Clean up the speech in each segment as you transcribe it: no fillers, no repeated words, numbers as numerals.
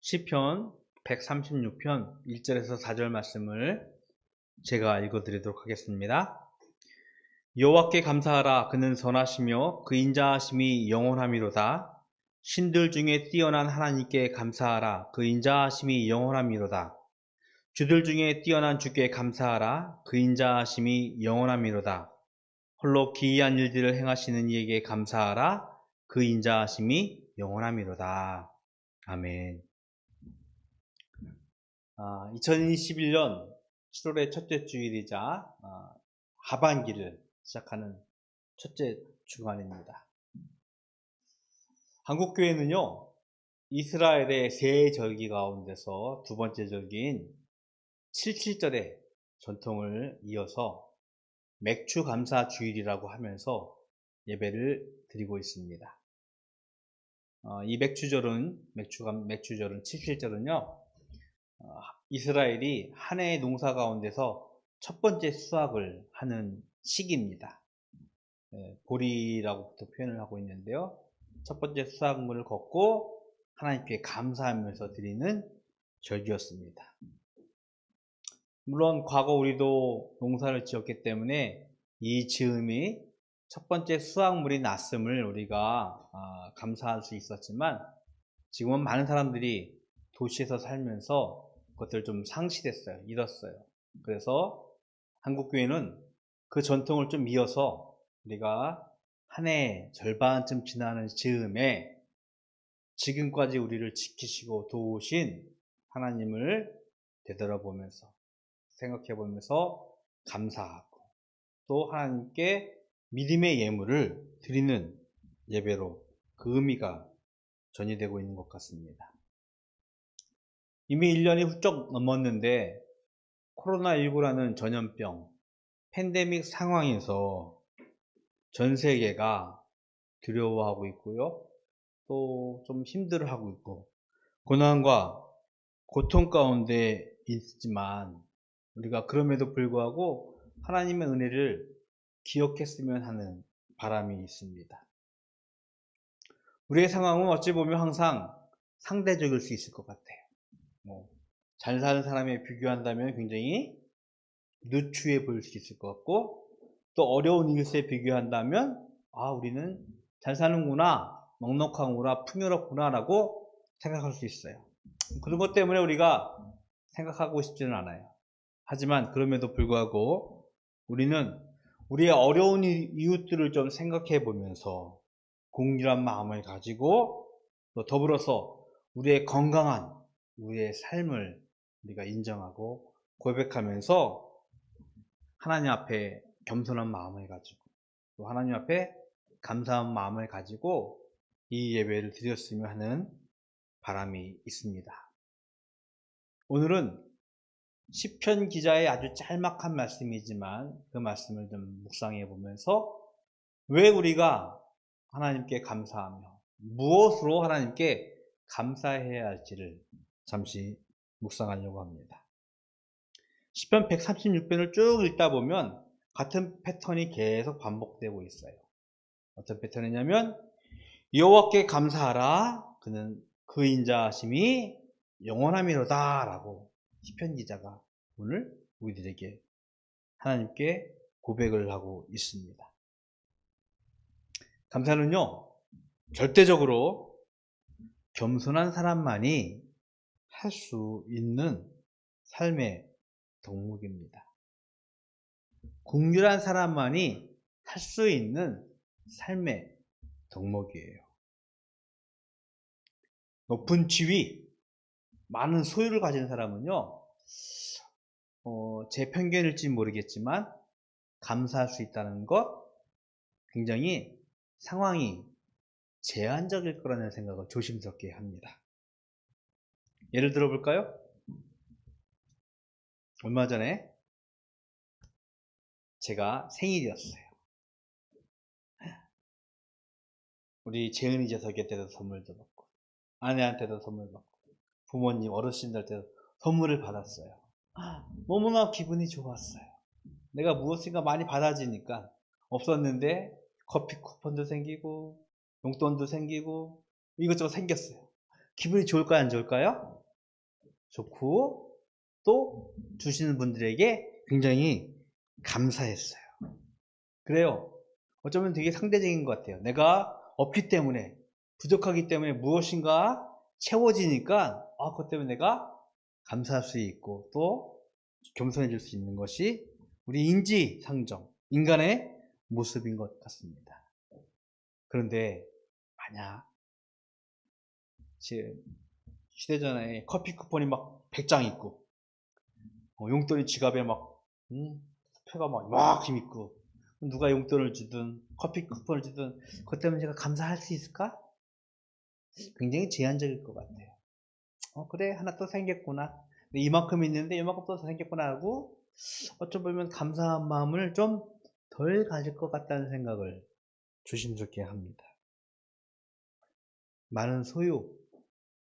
시편 136편 1절에서 4절 말씀을 제가 읽어드리도록 하겠습니다. 여호와께 감사하라. 그는 선하시며 그 인자하심이 영원함이로다. 신들 중에 뛰어난 하나님께 감사하라. 그 인자하심이 영원함이로다. 주들 중에 뛰어난 주께 감사하라. 그 인자하심이 영원함이로다. 홀로 기이한 일들을 행하시는 이에게 감사하라. 그 인자하심이 영원함이로다. 아멘. 2021년 7월의 첫째 주일이자 하반기를 시작하는 첫째 주간입니다. 한국교회는요, 이스라엘의 세 절기 가운데서 두 번째 절기인 77절의 전통을 이어서 맥주 감사 주일이라고 하면서 예배를 드리고 있습니다. 이 맥주절은 77절은요, 이스라엘이 한 해의 농사 가운데서 첫 번째 수확을 하는 시기입니다. 보리라고부터 표현을 하고 있는데요. 첫 번째 수확물을 걷고 하나님께 감사하면서 드리는 절기였습니다. 물론 과거 우리도 농사를 지었기 때문에 이 즈음이 첫 번째 수확물이 났음을 우리가 감사할 수 있었지만, 지금은 많은 사람들이 도시에서 살면서 그것들을 좀 상실했어요. 잃었어요. 그래서 한국교회는 그 전통을 좀 이어서 우리가 한 해 절반쯤 지나는 즈음에 지금까지 우리를 지키시고 도우신 하나님을 되돌아보면서 생각해보면서 감사하고 또 하나님께 믿음의 예물을 드리는 예배로 그 의미가 전이되고 있는 것 같습니다. 이미 1년이 훌쩍 넘었는데 코로나19라는 전염병, 팬데믹 상황에서 전 세계가 두려워하고 있고요. 또 좀 힘들어하고 있고 고난과 고통 가운데 있지만 우리가 그럼에도 불구하고 하나님의 은혜를 기억했으면 하는 바람이 있습니다. 우리의 상황은 어찌 보면 항상 상대적일 수 있을 것 같아요. 잘 사는 사람에 비교한다면 굉장히 누추해 보일 수 있을 것 같고, 또 어려운 이웃에 비교한다면 우리는 잘 사는구나, 넉넉하구나, 풍요롭구나 라고 생각할 수 있어요. 그런 것 때문에 우리가 생각하고 싶지는 않아요. 하지만 그럼에도 불구하고 우리는 우리의 어려운 이웃들을 좀 생각해 보면서 공유한 마음을 가지고, 또 더불어서 우리의 건강한 우리의 삶을 우리가 인정하고 고백하면서 하나님 앞에 겸손한 마음을 가지고 또 하나님 앞에 감사한 마음을 가지고 이 예배를 드렸으면 하는 바람이 있습니다. 오늘은 시편 기자의 아주 짤막한 말씀이지만 그 말씀을 좀 묵상해 보면서 왜 우리가 하나님께 감사하며 무엇으로 하나님께 감사해야 할지를 잠시 묵상하려고 합니다. 시편 136편을 쭉 읽다 보면 같은 패턴이 계속 반복되고 있어요. 어떤 패턴이냐면 여호와께 감사하라. 그는 그 인자하심이 영원함이로다 라고 시편 기자가 오늘 우리들에게 하나님께 고백을 하고 있습니다. 감사는요, 절대적으로 겸손한 사람만이 할 수 있는 삶의 덕목입니다. 긍휼한 사람만이 할 수 있는 삶의 덕목이에요. 높은 지위, 많은 소유를 가진 사람은요, 제 편견일지 모르겠지만 감사할 수 있다는 것, 굉장히 상황이 제한적일 거라는 생각을 조심스럽게 합니다. 예를 들어 볼까요? 얼마 전에 제가 생일이었어요. 우리 재은이 자석한테도 선물도 받고 아내한테도 선물 받고 부모님, 어르신들한테도 선물을 받았어요. 너무나 기분이 좋았어요. 내가 무엇인가 많이 받아지니까. 없었는데 커피 쿠폰도 생기고 용돈도 생기고 이것저것 생겼어요. 기분이 좋을까요, 안 좋을까요? 좋고 또 주시는 분들에게 굉장히 감사했어요. 그래요. 어쩌면 되게 상대적인 것 같아요. 내가 없기 때문에, 부족하기 때문에 무엇인가 채워지니까 그것 때문에 내가 감사할 수 있고 또 겸손해질 수 있는 것이 우리 인지상정, 인간의 모습인 것 같습니다. 그런데 만약 지금 휴대전화에 커피 쿠폰이 막 100장 있고 용돈이 지갑에 막 수표가 막 이만큼 있고 누가 용돈을 주든 커피 쿠폰을 주든 그것 때문에 제가 감사할 수 있을까? 굉장히 제한적일 것 같아요. 그래 하나 또 생겼구나. 이만큼 있는데 이만큼 또 생겼구나 하고 어쩌 보면 감사한 마음을 좀 덜 가질 것 같다는 생각을 조심스럽게 합니다. 많은 소유,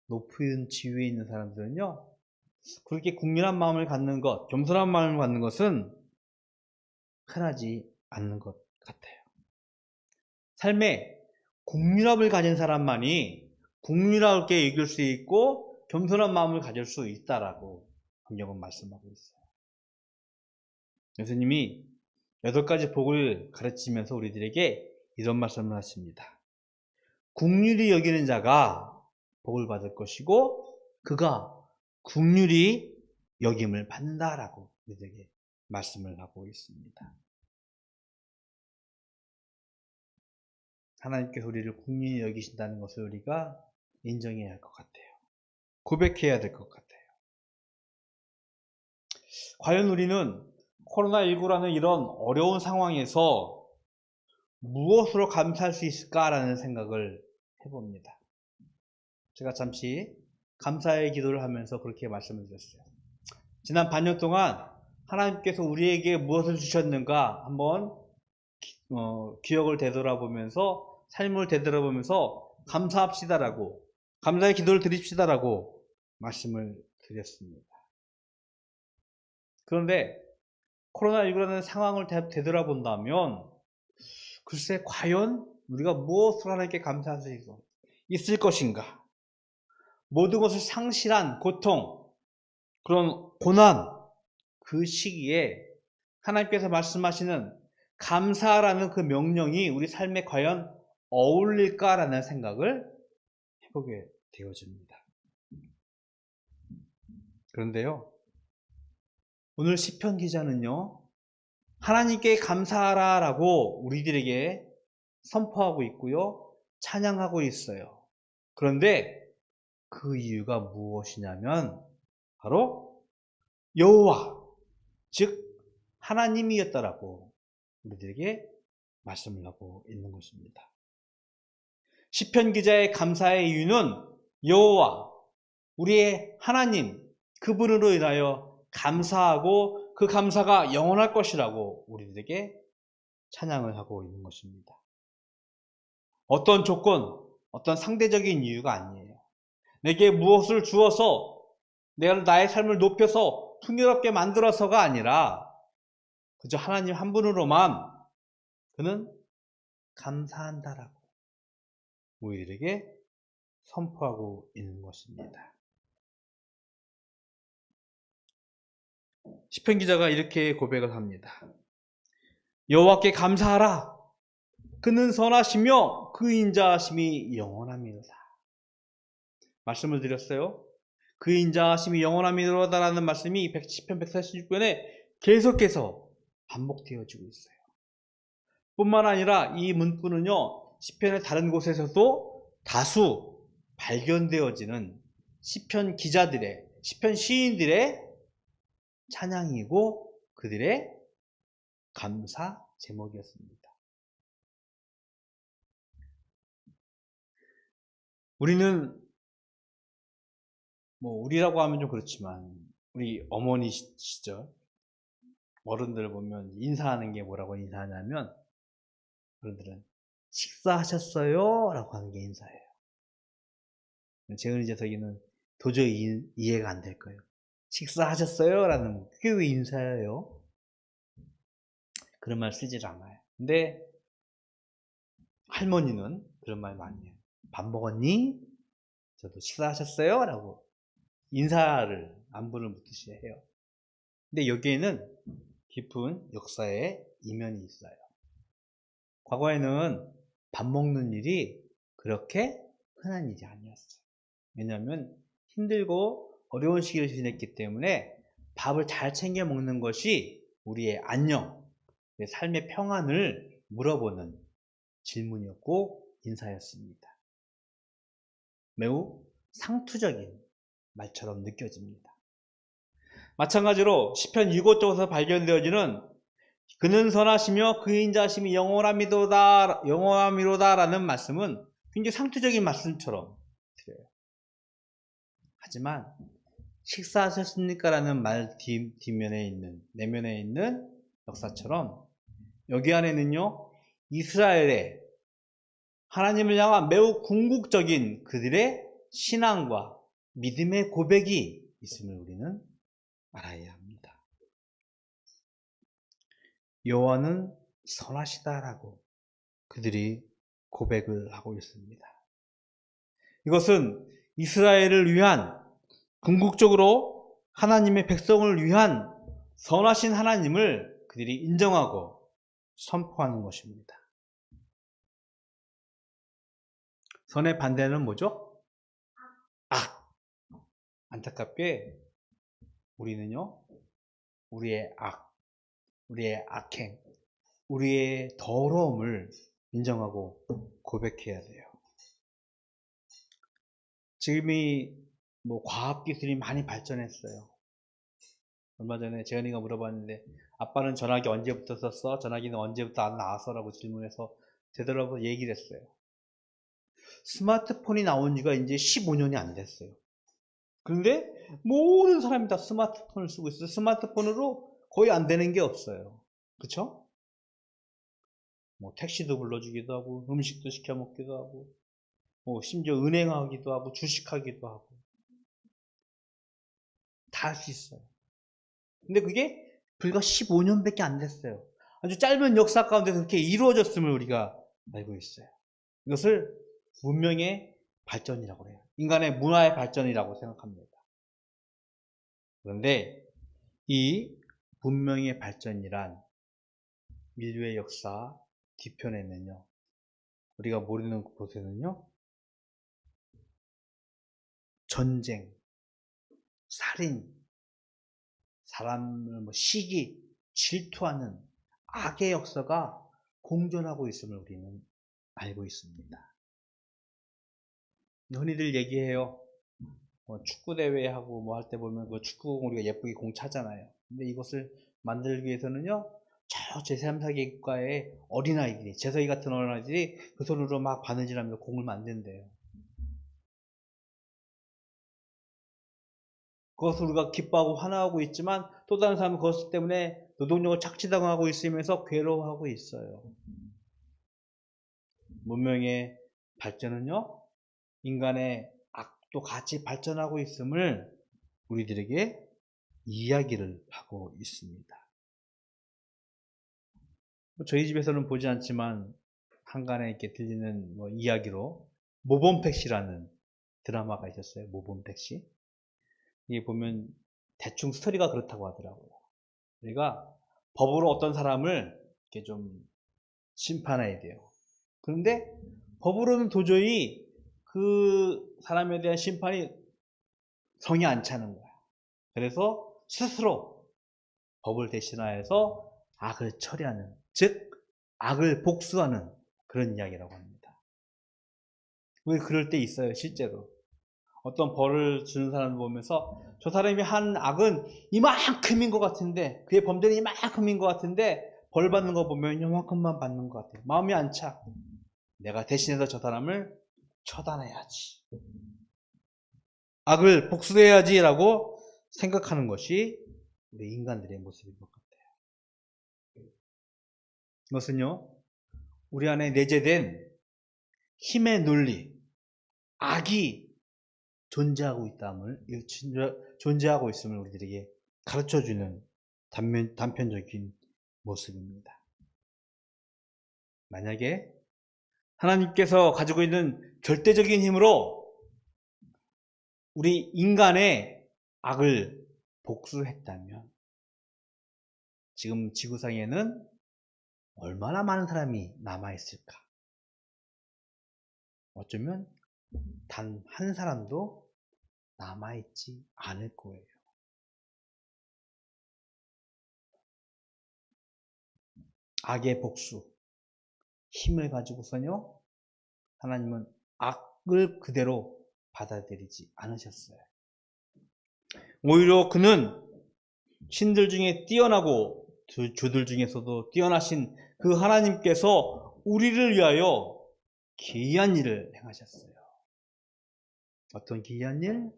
높은 지위에 있는 사람들은요, 그렇게 국민한 마음을 갖는 것, 겸손한 마음을 갖는 것은 흔하지 않는 것 같아요. 삶에 국민함을 가진 사람만이 국민하게 이길 수 있고 겸손한 마음을 가질 수 있다라고 성경은 말씀하고 있어요. 예수님이 8가지 복을 가르치면서 우리들에게 이런 말씀을 하십니다. 긍휼히 여기는 자가 복을 받을 것이고 그가 긍휼히 여김을 받는다라고 우리들에게 말씀을 하고 있습니다. 하나님께서 우리를 긍휼히 여기신다는 것을 우리가 인정해야 할 것 같아요. 고백해야 될 것 같아요. 과연 우리는 코로나19라는 이런 어려운 상황에서 무엇으로 감사할 수 있을까라는 생각을 해봅니다. 제가 잠시 감사의 기도를 하면서 그렇게 말씀을 드렸어요. 지난 반년 동안 하나님께서 우리에게 무엇을 주셨는가 한번 기억을 되돌아보면서 삶을 되돌아보면서 감사합시다라고 감사의 기도를 드립시다라고 말씀을 드렸습니다. 그런데 코로나19라는 상황을 되돌아본다면 글쎄 과연 우리가 무엇으로 하나님께 감사할 수 있을 것인가? 모든 것을 상실한 고통, 그런 고난, 그 시기에 하나님께서 말씀하시는 감사라는 그 명령이 우리 삶에 과연 어울릴까라는 생각을 해보게 되어집니다. 그런데요, 오늘 시편 기자는요, 하나님께 감사하라라고 우리들에게 선포하고 있고요, 찬양하고 있어요. 그런데 그 이유가 무엇이냐면 바로 여호와, 즉 하나님이었다라고 우리들에게 말씀을 하고 있는 것입니다. 시편 기자의 감사의 이유는 여호와, 우리의 하나님, 그분으로 인하여 감사하고 그 감사가 영원할 것이라고 우리들에게 찬양을 하고 있는 것입니다. 어떤 조건, 어떤 상대적인 이유가 아니에요. 내게 무엇을 주어서 내가 나의 삶을 높여서 풍요롭게 만들어서가 아니라 그저 하나님 한 분으로만 그는 감사한다라고 우리에게 선포하고 있는 것입니다. 시편 기자가 이렇게 고백을 합니다. 여호와께 감사하라. 그는 선하시며 그 인자하심이 영원합니다. 말씀을 드렸어요. 그 인자하심이 영원합니다라는 말씀이 시편 146편에 계속해서 반복되어지고 있어요. 뿐만 아니라 이 문구는요, 시편의 다른 곳에서도 다수 발견되어지는 시편 기자들의, 시편 시인들의 찬양이고 그들의 감사 제목이었습니다. 우리는 우리라고 하면 좀 그렇지만 우리 어머니 시절 어른들 보면 인사하는 게 뭐라고 인사하냐면 어른들은 식사하셨어요? 라고 하는 게 인사예요. 재은이 재석이는 도저히 이해가 안 될 거예요. 식사하셨어요? 라는 그게 왜 인사예요? 그런 말 쓰질 않아요. 근데 할머니는 그런 말 많이 해요. 밥 먹었니? 저도 식사하셨어요? 라고 인사를 안부를 묻듯이 해요. 근데 여기에는 깊은 역사의 이면이 있어요. 과거에는 밥 먹는 일이 그렇게 흔한 일이 아니었어요. 왜냐하면 힘들고 어려운 시기를 지냈기 때문에 밥을 잘 챙겨 먹는 것이 우리의 안녕, 삶의 평안을 물어보는 질문이었고 인사였습니다. 매우 상투적인 말처럼 느껴집니다. 마찬가지로 시편 이곳저곳에서 발견되어지는 그는 선하시며 그 인자심이 영원함이로다 라는 말씀은 굉장히 상투적인 말씀처럼 들려요. 하지만 식사하셨습니까? 라는 말 뒷면에 있는, 내면에 있는 역사처럼 여기 안에는요, 이스라엘의 하나님을 향한 매우 궁극적인 그들의 신앙과 믿음의 고백이 있음을 우리는 알아야 합니다. 여호와는 선하시다라고 그들이 고백을 하고 있습니다. 이것은 이스라엘을 위한 궁극적으로 하나님의 백성을 위한 선하신 하나님을 그들이 인정하고 선포하는 것입니다. 선의 반대는 뭐죠? 악. 안타깝게 우리는요, 우리의 악, 우리의 악행, 우리의 더러움을 인정하고 고백해야 돼요. 지금이 과학기술이 많이 발전했어요. 얼마 전에 재현이가 물어봤는데 아빠는 전화기 언제부터 썼어? 전화기는 언제부터 안 나왔어? 라고 질문해서 되돌아서 얘기를 했어요. 스마트폰이 나온 지가 이제 15년이 안 됐어요. 그런데 모든 사람이 다 스마트폰을 쓰고 있어요. 스마트폰으로 거의 안 되는 게 없어요. 그쵸? 택시도 불러주기도 하고 음식도 시켜 먹기도 하고 심지어 은행하기도 하고 주식하기도 하고 다 할 수 있어요. 근데 그게 불과 15년밖에 안 됐어요. 아주 짧은 역사 가운데서 그렇게 이루어졌음을 우리가 알고 있어요. 이것을 문명의 발전이라고 해요. 인간의 문화의 발전이라고 생각합니다. 그런데 이 문명의 발전이란 인류의 역사 뒤편에는요, 우리가 모르는 곳에는요, 전쟁, 살인, 사람을 시기, 질투하는 악의 역사가 공존하고 있음을 우리는 알고 있습니다. 흔히들 얘기해요. 축구대회 하고 할 때 보면 그 축구공 우리가 예쁘게 공 차잖아요. 근데 이것을 만들기 위해서는요, 저 제3, 4개 국가의 어린아이들이, 제서희 같은 어린아이들이 그 손으로 막 바느질하면서 공을 만든대요. 그것을 우리가 기뻐하고 환호하고 있지만 또 다른 사람은 그것 때문에 노동력을 착취당하고 있으면서 괴로워하고 있어요. 문명의 발전은요, 인간의 악도 같이 발전하고 있음을 우리들에게 이야기를 하고 있습니다. 저희 집에서는 보지 않지만 한간에 이렇게 들리는 이야기로 모범택시라는 드라마가 있었어요. 모범택시. 이게 보면 대충 스토리가 그렇다고 하더라고요. 우리가 법으로 어떤 사람을 이렇게 좀 심판해야 돼요. 그런데 법으로는 도저히 그 사람에 대한 심판이 성이 안 차는 거야. 그래서 스스로 법을 대신하여서 악을 처리하는, 즉 악을 복수하는 그런 이야기라고 합니다. 왜 그럴 때 있어요, 실제로. 어떤 벌을 주는 사람을 보면서 저 사람이 한 악은 이만큼인 것 같은데, 그의 범죄는 이만큼인 것 같은데 벌 받는 거 보면 이만큼만 받는 것 같아요. 마음이 안 차. 내가 대신해서 저 사람을 처단해야지, 악을 복수해야지 라고 생각하는 것이 우리 인간들의 모습인 것 같아요. 이것은요, 우리 안에 내재된 힘의 논리, 악이 존재하고 있음을 우리들에게 가르쳐주는 단편적인 모습입니다. 만약에 하나님께서 가지고 있는 절대적인 힘으로 우리 인간의 악을 복수했다면 지금 지구상에는 얼마나 많은 사람이 남아있을까? 어쩌면 단 한 사람도 남아있지 않을 거예요. 악의 복수, 힘을 가지고서요, 하나님은 악을 그대로 받아들이지 않으셨어요. 오히려 그는 신들 중에 뛰어나고 주들 중에서도 뛰어나신 그 하나님께서 우리를 위하여 기이한 일을 행하셨어요. 어떤 기이한 일?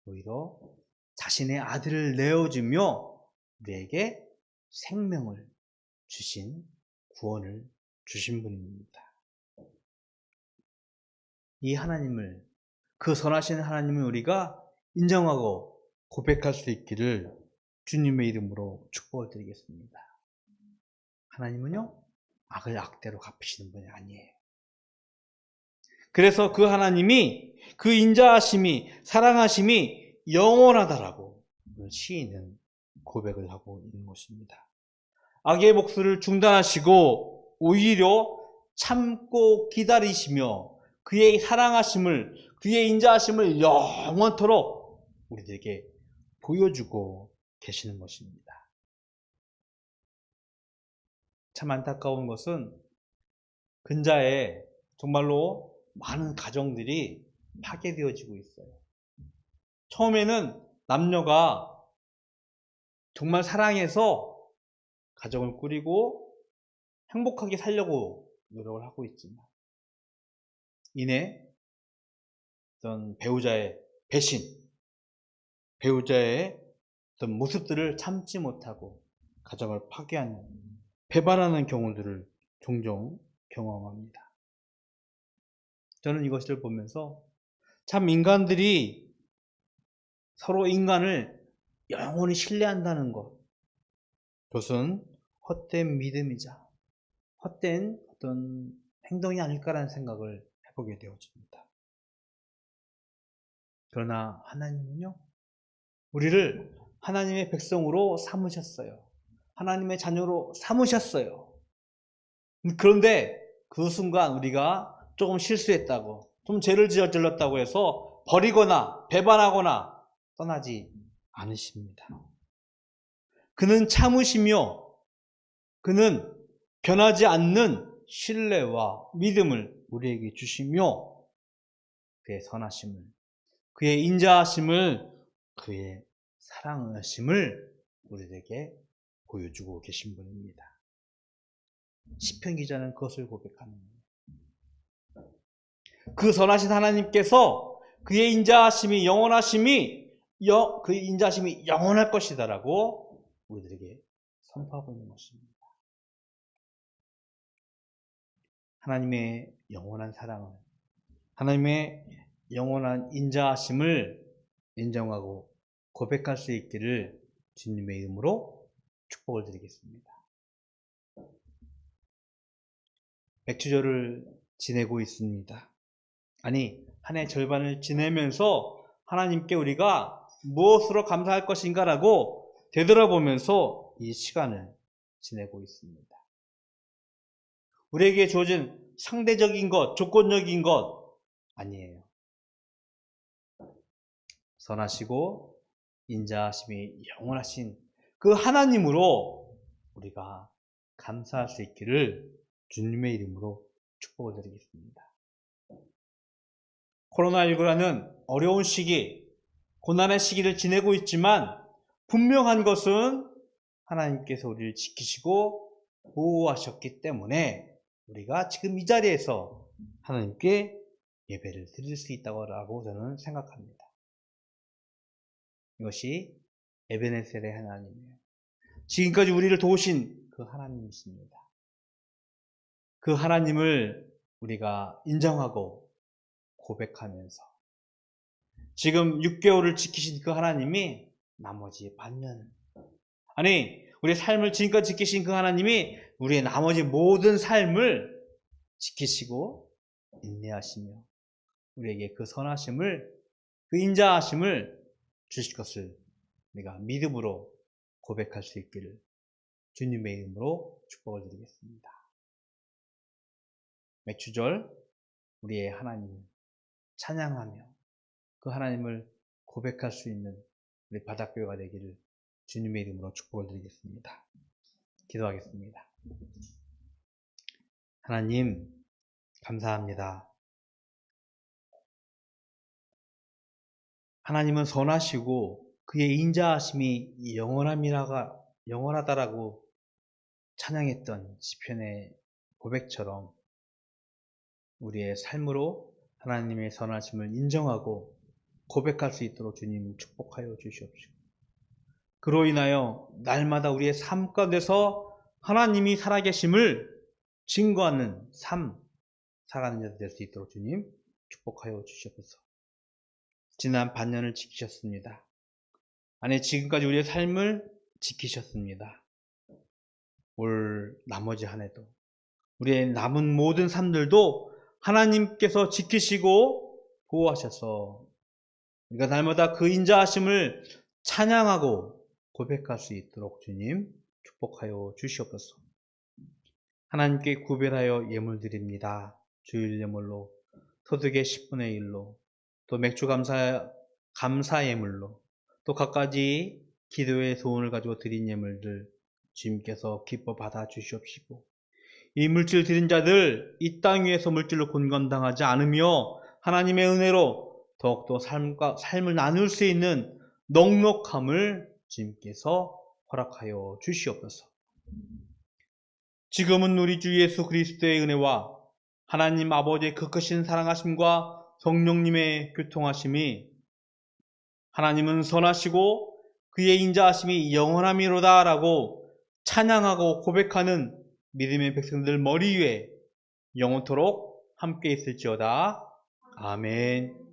오히려 자신의 아들을 내어주며 우리에게 생명을 주신, 구원을 주신 분입니다. 이 하나님을, 그 선하신 하나님을 우리가 인정하고 고백할 수 있기를 주님의 이름으로 축복을 드리겠습니다. 하나님은요, 악을 악대로 갚으시는 분이 아니에요. 그래서 그 하나님이, 그 인자하심이, 사랑하심이 영원하다라고 시인은 고백을 하고 있는 것입니다. 악의 복수를 중단하시고 오히려 참고 기다리시며 그의 사랑하심을, 그의 인자하심을 영원토록 우리들에게 보여주고 계시는 것입니다. 참 안타까운 것은 근자에 정말로 많은 가정들이 파괴되어지고 있어요. 처음에는 남녀가 정말 사랑해서 가정을 꾸리고 행복하게 살려고 노력을 하고 있지만 이내 어떤 배우자의 배신, 배우자의 어떤 모습들을 참지 못하고 가정을 파괴하는, 배반하는 경우들을 종종 경험합니다. 저는 이것을 보면서 참 인간들이 서로 인간을 영원히 신뢰한다는 것, 그것은 헛된 믿음이자 헛된 어떤 행동이 아닐까라는 생각을 해보게 되어집니다. 그러나 하나님은요, 우리를 하나님의 백성으로 삼으셨어요. 하나님의 자녀로 삼으셨어요. 그런데 그 순간 우리가 조금 실수했다고, 좀 죄를 저질렀다고 해서 버리거나 배반하거나 떠나지 않으십니다. 그는 참으시며 그는 변하지 않는 신뢰와 믿음을 우리에게 주시며 그의 선하심을, 그의 인자하심을, 그의 사랑하심을 우리에게 보여주고 계신 분입니다. 시편 기자는 그것을 고백하는 거예요. 그 선하신 하나님께서 그의 인자하심이, 영원하심이, 그 인자하심이 영원할 것이다라고 우리들에게 선포하고 있는 것입니다. 하나님의 영원한 사랑을, 하나님의 영원한 인자하심을 인정하고 고백할 수 있기를 주님의 이름으로 축복을 드리겠습니다. 맥주절을 지내고 있습니다. 아니, 한 해 절반을 지내면서 하나님께 우리가 무엇으로 감사할 것인가라고 되돌아보면서 이 시간을 지내고 있습니다. 우리에게 주어진 상대적인 것, 조건적인 것 아니에요. 선하시고 인자하심이 영원하신 그 하나님으로 우리가 감사할 수 있기를 주님의 이름으로 축복을 드리겠습니다. 코로나19라는 어려운 시기, 고난의 시기를 지내고 있지만 분명한 것은 하나님께서 우리를 지키시고 보호하셨기 때문에 우리가 지금 이 자리에서 하나님께 예배를 드릴 수 있다고 저는 생각합니다. 이것이 에베네셀의 하나님이에요. 지금까지 우리를 도우신 그 하나님이십니다. 그 하나님을 우리가 인정하고 고백하면서 지금 6개월을 지키신 그 하나님이 나머지 반년을, 아니 우리의 삶을 지금까지 지키신 그 하나님이 우리의 나머지 모든 삶을 지키시고 인내하시며 우리에게 그 선하심을, 그 인자하심을 주실 것을 내가 믿음으로 고백할 수 있기를 주님의 이름으로 축복을 드리겠습니다. 맥주절 우리의 하나님을 찬양하며 그 하나님을 고백할 수 있는 우리 바닷교회가 되기를 주님의 이름으로 축복을 드리겠습니다. 기도하겠습니다. 하나님 감사합니다. 하나님은 선하시고 그의 인자하심이 영원하다라고 찬양했던 시편의 고백처럼 우리의 삶으로 하나님의 선하심을 인정하고 고백할 수 있도록 주님 축복하여 주시옵시고, 그로 인하여 날마다 우리의 삶 가운데서 하나님이 살아계심을 증거하는 삶 살아가는 자들 될 수 있도록 주님 축복하여 주시옵소서. 지난 반년을 지키셨습니다. 아니 지금까지 우리의 삶을 지키셨습니다. 올 나머지 한 해도 우리의 남은 모든 삶들도 하나님께서 지키시고 보호하셔서 우리가 날마다 그 인자하심을 찬양하고 고백할 수 있도록 주님 축복하여 주시옵소서. 하나님께 구별하여 예물 드립니다. 주일 예물로, 소득의 10분의 1로, 또 맥주 감사 예물로, 또 갖가지 기도의 소원을 가지고 드린 예물들 주님께서 기뻐 받아 주시옵시고, 이 물질 드린 자들 이 땅 위에서 물질로 곤감당하지 않으며 하나님의 은혜로 더욱더 삶을 나눌 수 있는 넉넉함을 주님께서 허락하여 주시옵소서. 지금은 우리 주 예수 그리스도의 은혜와 하나님 아버지의 그 크신 사랑하심과 성령님의 교통하심이, 하나님은 선하시고 그의 인자하심이 영원함이로다 라고 찬양하고 고백하는 믿음의 백성들 머리 위에 영원토록 함께 있을지어다. 아멘.